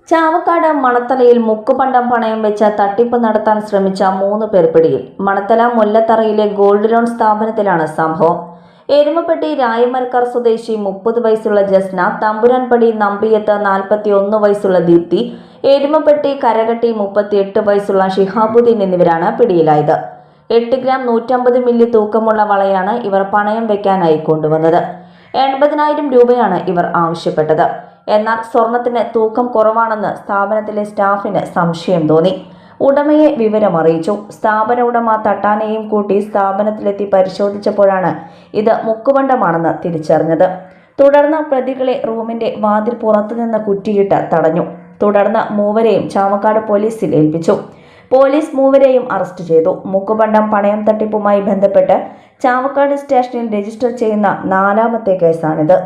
ചാവക്കാട് മണത്തലയിൽ മുക്കുപണ്ടം പണയം വെച്ച് തട്ടിപ്പ് നടത്താൻ ശ്രമിച്ച 3 പേർ പിടിയിൽ. മണത്തല മുല്ലത്തറയിലെ ഗോൾഡ് ലോൺ സ്ഥാപനത്തിലാണ് സംഭവം. എരുമപ്പെട്ടി രായമരക്കാർ സ്വദേശി 30 വയസ്സുള്ള ജസ്ന, തമ്പുരാൻപടി നമ്പിയത്ത് 41 വയസ്സുള്ള ദീപ്തി, എരുമപ്പെട്ടി കരകട്ടി 38 വയസ്സുള്ള ഷിഹാബുദ്ദീൻ എന്നിവരാണ് പിടിയിലായത്. 8 ഗ്രാം 150 മില്ലി തൂക്കമുള്ള വളയാണ് ഇവർ പണയം വെക്കാനായി കൊണ്ടുവന്നത്. 80,000 രൂപയാണ് ഇവർ ആവശ്യപ്പെട്ടത്. എന്നാൽ സ്വർണത്തിന് തൂക്കം കുറവാണെന്ന് സ്ഥാപനത്തിലെ സ്റ്റാഫിന് സംശയം തോന്നി. ഉടമയെ വിവരമറിയിച്ചു. സ്ഥാപന ഉടമ തട്ടാനെയും കൂട്ടി സ്ഥാപനത്തിലെത്തി പരിശോധിച്ചപ്പോഴാണ് ഇത് മുക്കുപണ്ടമാണെന്ന് തിരിച്ചറിഞ്ഞത്. തുടർന്ന് പ്രതികളെ റൂമിന്റെ വാതിൽ പുറത്തുനിന്ന് കുറ്റിയിട്ട് തടഞ്ഞു. തുടർന്ന് മൂവരെയും ചാവക്കാട് പോലീസിൽ ഏൽപ്പിച്ചു. പോലീസ് മൂവരെയും അറസ്റ്റ് ചെയ്തു. മുക്കുപണ്ടം പണയം തട്ടിപ്പുമായി ബന്ധപ്പെട്ട് ചാവക്കാട് സ്റ്റേഷനിൽ രജിസ്റ്റർ ചെയ്യുന്ന 4ാമത്തെ കേസാണിത്.